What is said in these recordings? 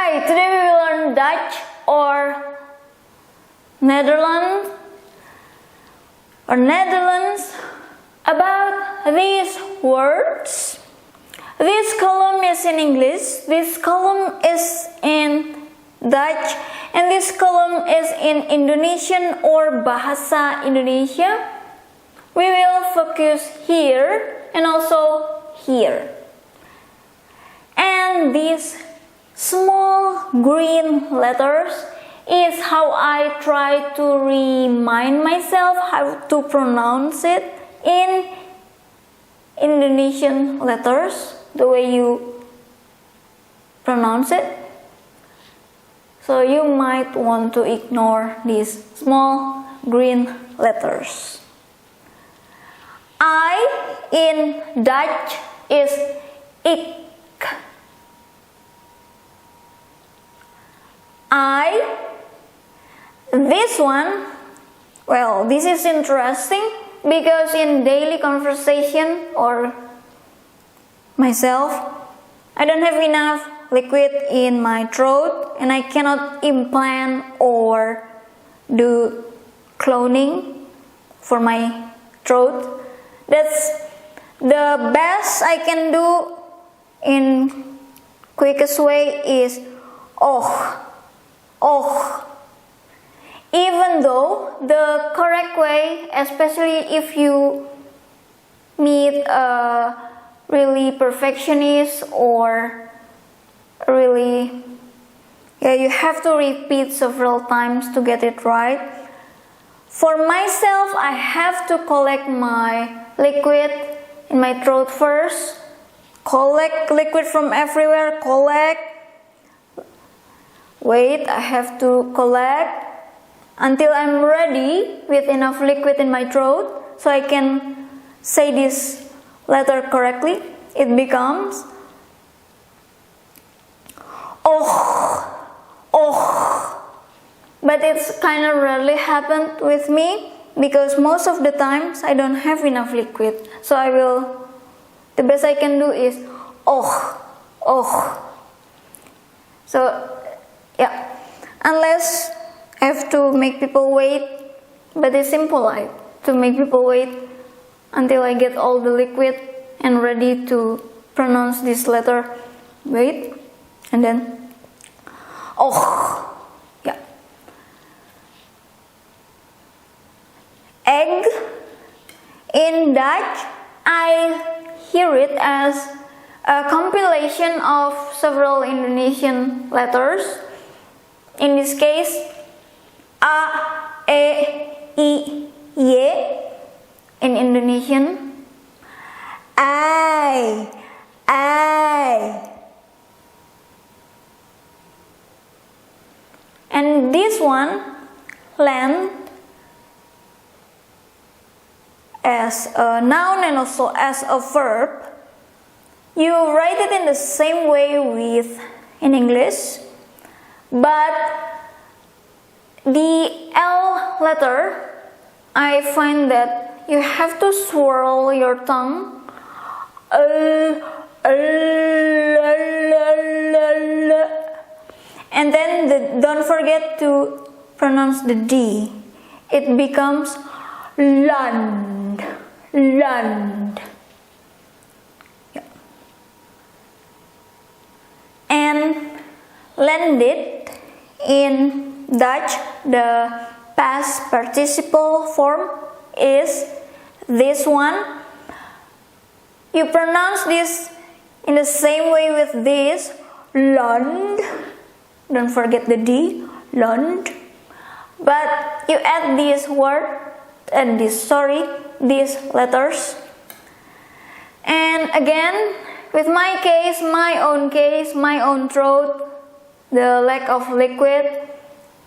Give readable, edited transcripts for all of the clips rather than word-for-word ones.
Hi, today we will learn Dutch or Netherlands about these words. This column is in English, this column is in Dutch, and this column is in Indonesian or bahasa Indonesia. We will focus here and also here. And these small green letters is how I try to remind myself how to pronounce it in Indonesian letters, the way you pronounce it. So you might want to ignore these small green letters. I in Dutch is ik. This one, well, this is interesting because in daily conversation or myself, I don't have enough liquid in my throat and I cannot implant or do cloning for my throat. That's the best I can do in quickest way is oh. Even though the correct way, especially if you meet a really perfectionist or really, you have to repeat several times to get it right. For myself, I have to collect my liquid in my throat first, collect liquid from everywhere, wait, I have to collect until I'm ready with enough liquid in my throat so I can say this letter correctly. It becomes oh. But it's kind of rarely happened with me because most of the times I don't have enough liquid. So the best I can do is oh. So yeah, unless I have to make people wait, but it's impolite to make people wait until I get all the liquid and ready to pronounce this letter. Wait, and then oh, yeah. Egg in Dutch, I hear it as a compilation of several Indonesian letters. In this case, A, E, I, Y. In Indonesian, I. And this one, land, as a noun and also as a verb, you write it in the same way with in English, but the L letter, I find that you have to swirl your tongue and then don't forget to pronounce the D. It becomes land. Yeah. And landed in Dutch, the past participle form is this one. You pronounce this in the same way with this, land. Don't forget the D, land. But you add this word and these letters. And again, with my own throat, the lack of liquid,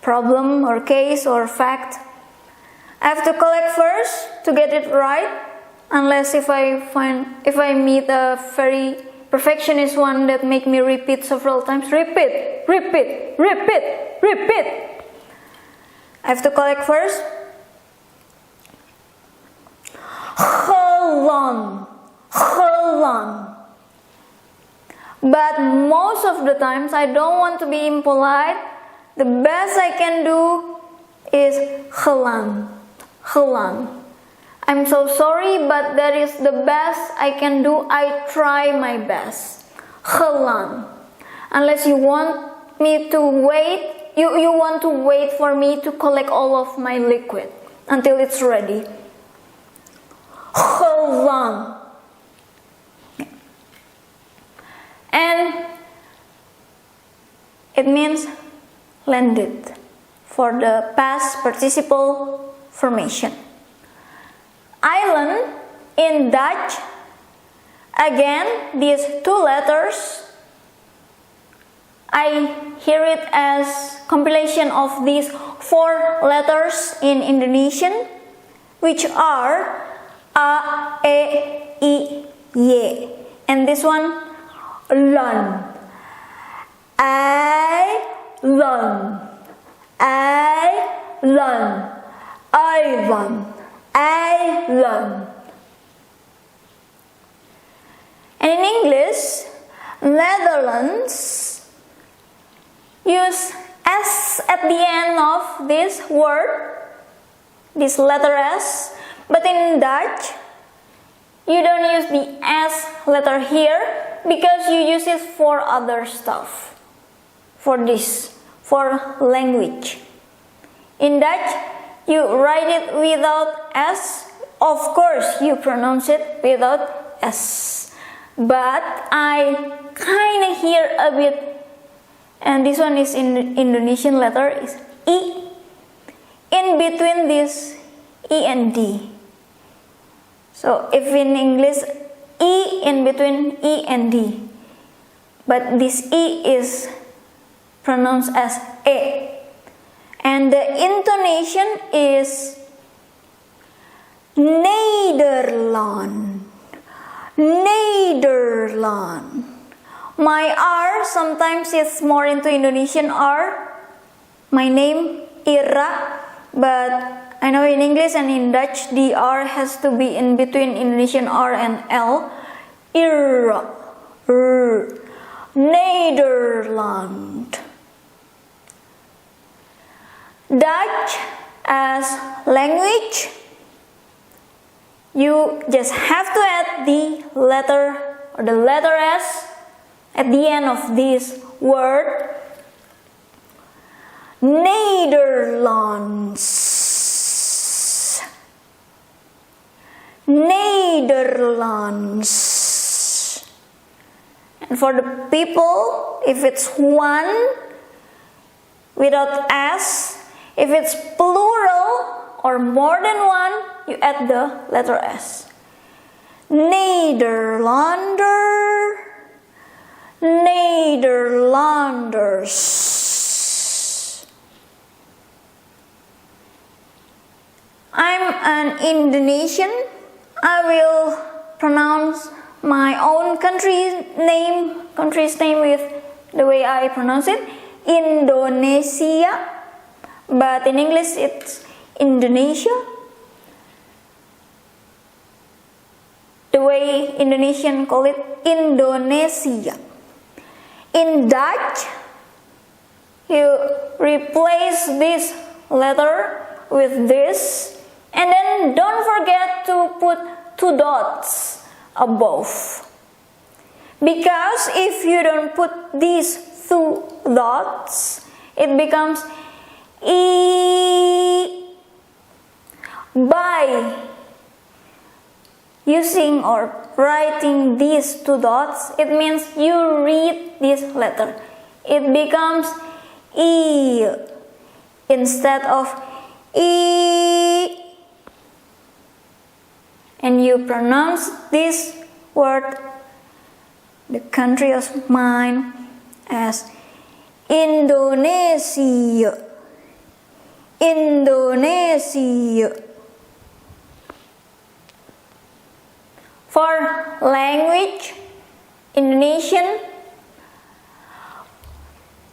problem or case or fact, I have to collect first to get it right, unless if I meet a very perfectionist one that make me repeat several times, repeat. I have to collect first. Holland. But most of the times I don't want to be impolite. The best I can do is gelang. Gelang. I'm so sorry, but that is the best I can do. I try my best. Gelang. Unless you want me to wait, you want to wait for me to collect all of my liquid until it's ready. Gelang. And it means landed for the past participle formation. Eiland in Dutch, again, these two letters, I hear it as compilation of these four letters in Indonesian, which are A, E, I, Y. And this one, Land. Eiland. Eiland. Eiland. Eiland. And in English, Netherlands use S at the end of this word, this letter S. But in Dutch, you don't use the S letter here because you use it for other stuff. For this, for language. In Dutch, you write it without S. Of course, you pronounce it without S. But I kind of hear a bit, and this one is in Indonesian letter, is I. In between this I and D. So if in English, I in between I and D. But this I is pronounced as E. And the intonation is Nederland. Nederland. My R sometimes is more into Indonesian R. My name Ira, but I know in English and in Dutch the R has to be in between Indonesian R and L. Ira. Nederland. Dutch as language, you just have to add the letter or the letter S at the end of this word. Nederlands. Nederlands. And for the people, if it's one without S, if it's plural or more than one, you add the letter S. Nederlander, Nederlanders. I'm an Indonesian. I will pronounce my own country's name with the way I pronounce it, Indonesia. But in English it's Indonesia. The way Indonesian call it, Indonesia. In Dutch, you replace this letter with this, and then don't forget to put two dots above. Because if you don't put these two dots, it becomes I. By using or writing these two dots, it means you read this letter. It becomes I instead of I. And you pronounce this word, the country of mine, as Indonesia. Indonesia. For language, Indonesian,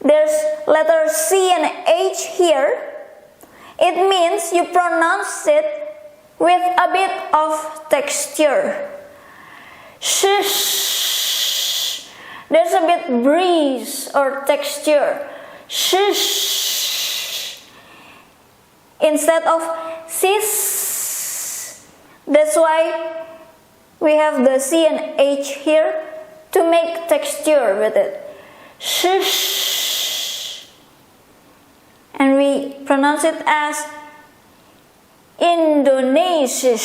there's letter C and H here. It means you pronounce it with a bit of texture. Sh, there's a bit breeze or texture. Sh instead of sis. That's why we have the C and H here to make texture with it. Sh. And we pronounce it as Indonesia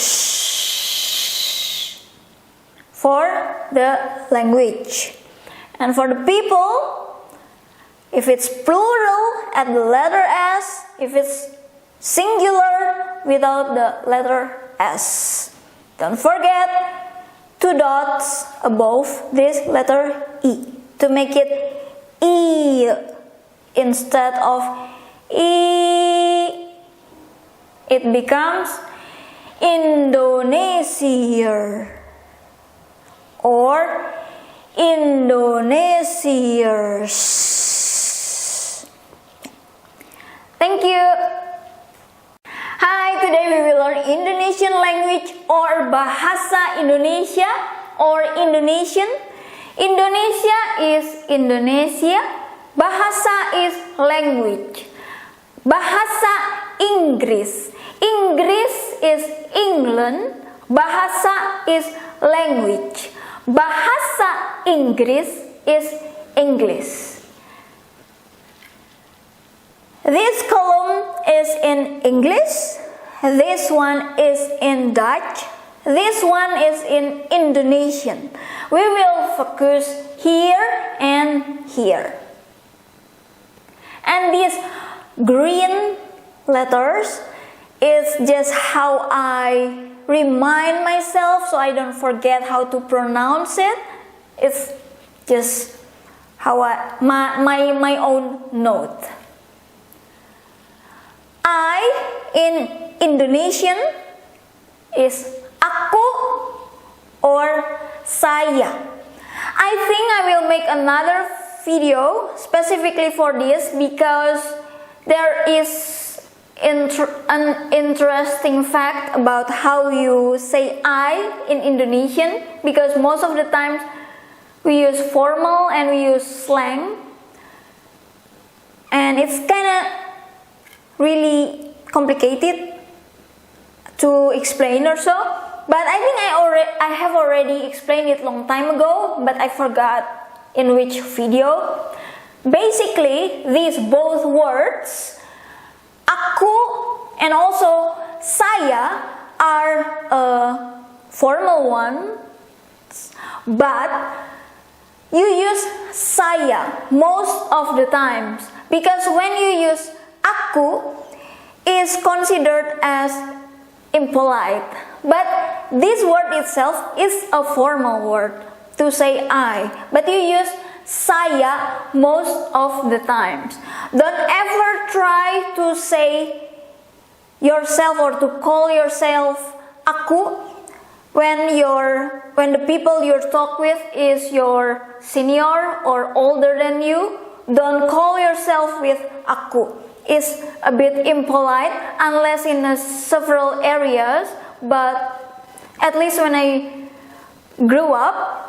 for the language. And for the people, if it's plural, add the letter S. If it's singular, without the letter S. Don't forget 2 dots above this letter E to make it E instead of E. It becomes Indonesia or Indonesiers. Thank you. Hi, today we will learn Indonesian language or bahasa Indonesia or Indonesian. Indonesia is Indonesia. Bahasa is language. Bahasa Inggris. Inggris is England. Bahasa is language. Bahasa Inggris is English. This column is in English. This one is in Dutch. This one is in Indonesian. We will focus here and here. And these green letters is just how I remind myself so I don't forget how to pronounce it. It's just how my own note. I in Indonesian is aku or saya. I think I will make another video specifically for this because there is an interesting fact about how you say I in Indonesian, because most of the times we use formal and we use slang, and it's kind of really complicated to explain or so. But I think I have already explained it long time ago, but I forgot in which video. Basically, these both words, aku and also saya, are formal ones, but you use saya most of the times, because when you use aku, is considered as impolite. But this word itself is a formal word to say I, but you use saya most of the times. Don't ever try to say yourself or to call yourself aku when the people you talk with is your senior or older than you. Don't call yourself with aku. It's a bit impolite unless in several areas, but at least when I grew up,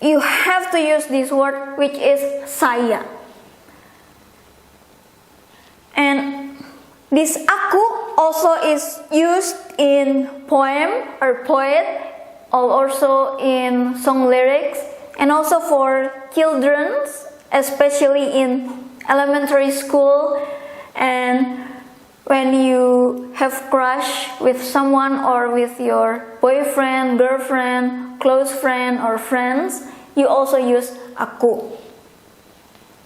you have to use this word, which is saya. And this aku also is used in poem or poet, or also in song lyrics, and also for children, especially in elementary school, and when you have crush with someone or with your boyfriend, girlfriend, close friend or friends, you also use aku.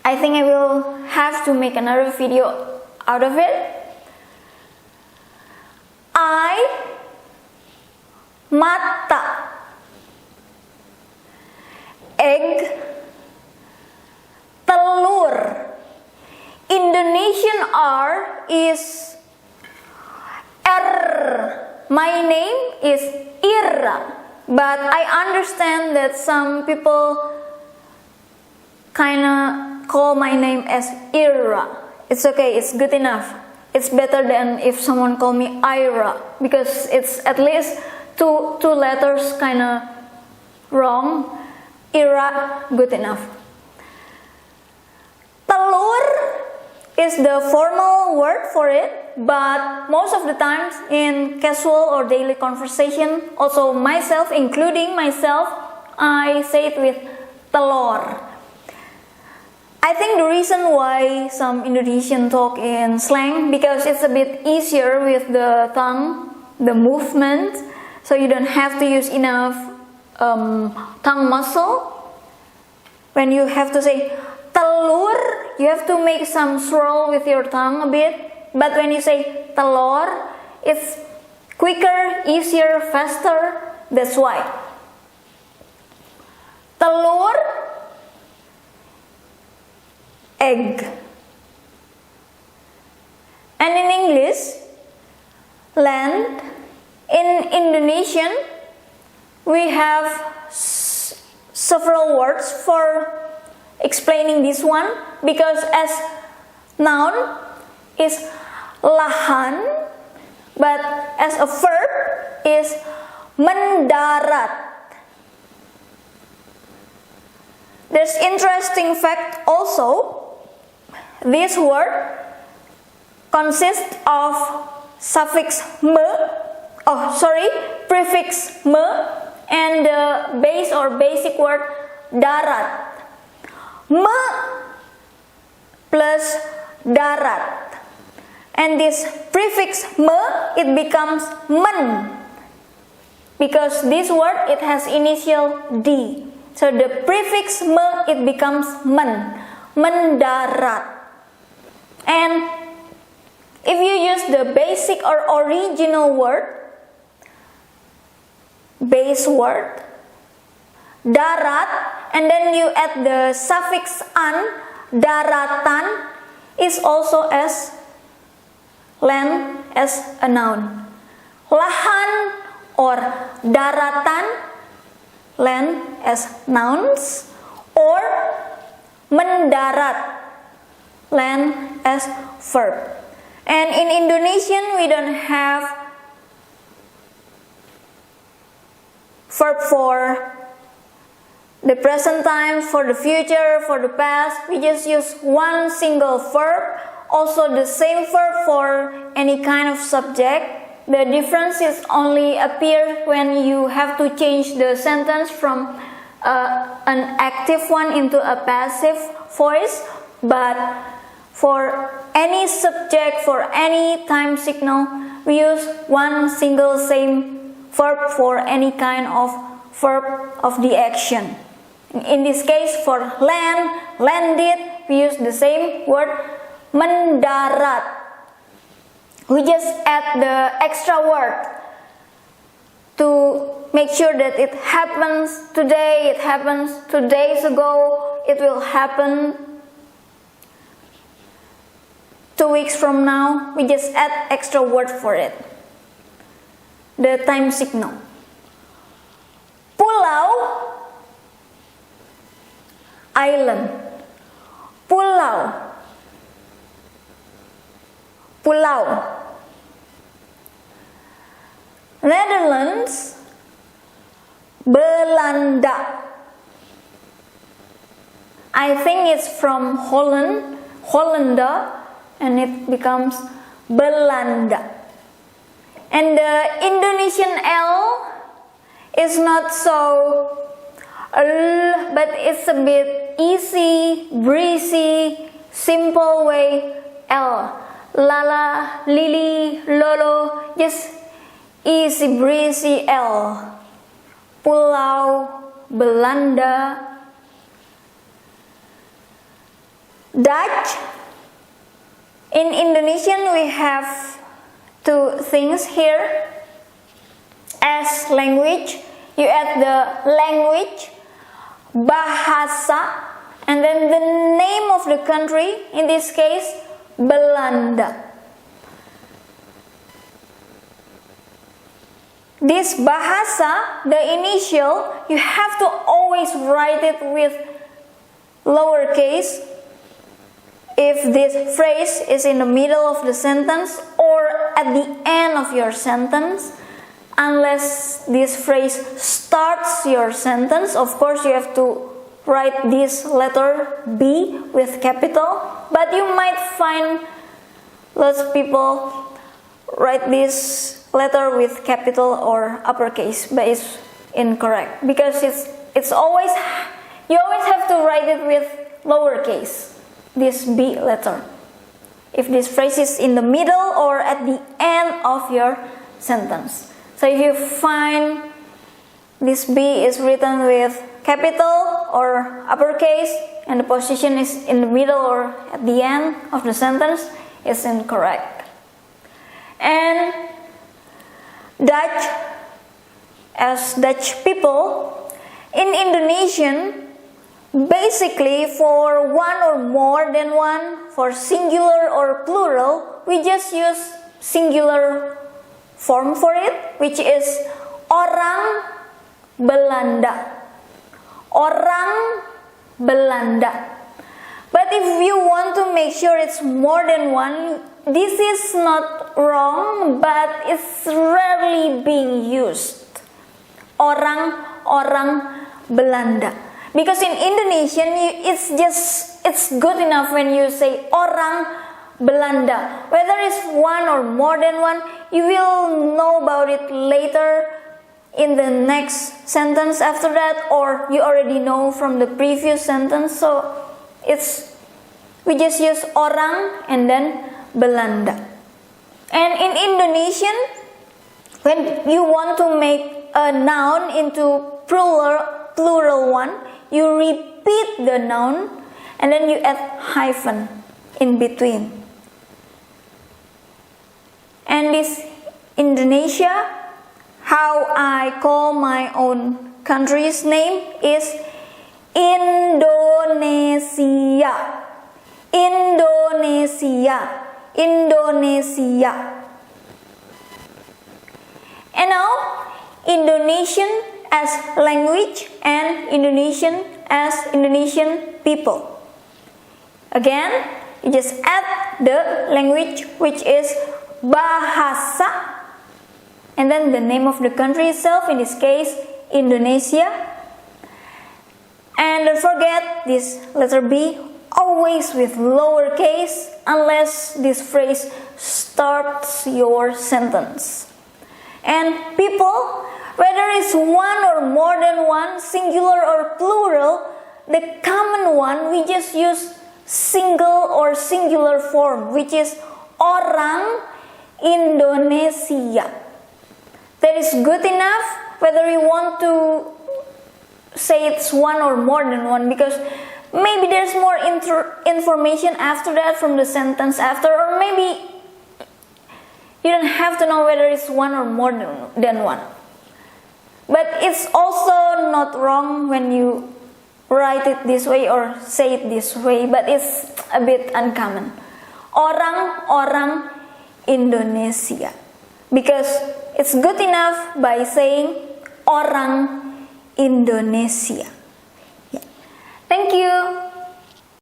I think I will have to make another video out of it. I, mata, egg, telur. Indonesian R is R. My name is Ira, but I understand that some people kinda call my name as Ira. It's okay, it's good enough. It's better than if someone call me Ira, because it's at least two letters kinda wrong. ira, good enough. Telur is the formal word for it, but most of the times in casual or daily conversation, also myself, including myself, I say it with telur. I think the reason why some Indonesian talk in slang, because it's a bit easier with the tongue, the movement, so you don't have to use enough tongue muscle. When you have to say telur, you have to make some swirl with your tongue a bit. But when you say telur, it's quicker, easier, faster. That's why. Telur, egg. And in English, land. In Indonesian, we have several words for explaining this one, because as noun is lahan, but as a verb is mendarat. There's interesting fact also. This word consists of prefix me and the base or basic word darat. Me plus darat. And this prefix me, it becomes men. Because this word, it has initial D. So the prefix me, it becomes men. Mendarat. And if you use the basic or original word, base word, darat, and then you add the suffix an, daratan, is also as land as a noun. Lahan or daratan, land as nouns, or mendarat, land as verb. And in Indonesian, we don't have verb for the present time, for the future, for the past. We just use one single verb. Also the same verb for any kind of subject. The difference is only appear when you have to change the sentence from an active one into a passive voice. But for any subject, for any time signal, we use one single same verb for any kind of verb of the action. In this case, for land, landed, we use the same word mendarat. We just add the extra word to make sure that it happens today, it happens 2 days ago, it will happen 2 weeks from now. We just add extra word for it. The time signal. Pulau, island. Pulau, pulau. Netherlands, Belanda. I think it's from Holland, Hollanda, and it becomes Belanda. And the Indonesian L is not so but it's a bit easy, breezy, simple way. L, lala, lili, lolo, just easy breezy L. Pulau, Belanda. Dutch. In Indonesian we have two things here. As language, you add the language, bahasa, and then the name of the country, in this case, Belanda. This bahasa, the initial, you have to always write it with lowercase if this phrase is in the middle of the sentence or at the end of your sentence. Unless this phrase starts your sentence, of course you have to write this letter B with capital, but you might find lots of people write this letter with capital or uppercase, but it's incorrect because it's always, you always have to write it with lowercase, this B letter, if this phrase is in the middle or at the end of your sentence. So if you find this B is written with capital or uppercase and the position is in the middle or at the end of the sentence, it's incorrect. And Dutch, as Dutch people, in Indonesian, basically for one or more than one, for singular or plural, we just use singular form for it, which is orang Belanda. Orang Belanda. But if you want to make sure it's more than one, this is not wrong, but it's rarely being used. Orang Belanda. Because in Indonesian, it's good enough when you say orang Belanda. Whether it's one or more than one, you will know about it later in the next sentence after that, or you already know from the previous sentence. So we just use orang and then Belanda. And in Indonesian, when you want to make a noun into plural one, you repeat the noun and then you add hyphen in between. And this Indonesia, how I call my own country's name is Indonesia. Indonesia. Indonesia. And now, Indonesian as language and Indonesian as Indonesian people. Again, you just add the language, which is bahasa, and then the name of the country itself, in this case, Indonesia. And don't forget this letter B, always with lowercase, unless this phrase starts your sentence. And people, whether it's one or more than one, singular or plural, the common one, we just use single or singular form, which is orang Indonesia. That is good enough whether you want to say it's one or more than one, because maybe there's more information after that from the sentence after, or maybe you don't have to know whether it's one or more than one. But it's also not wrong when you write it this way or say it this way, but it's a bit uncommon. Orang Indonesia. Because it's good enough by saying orang Indonesia.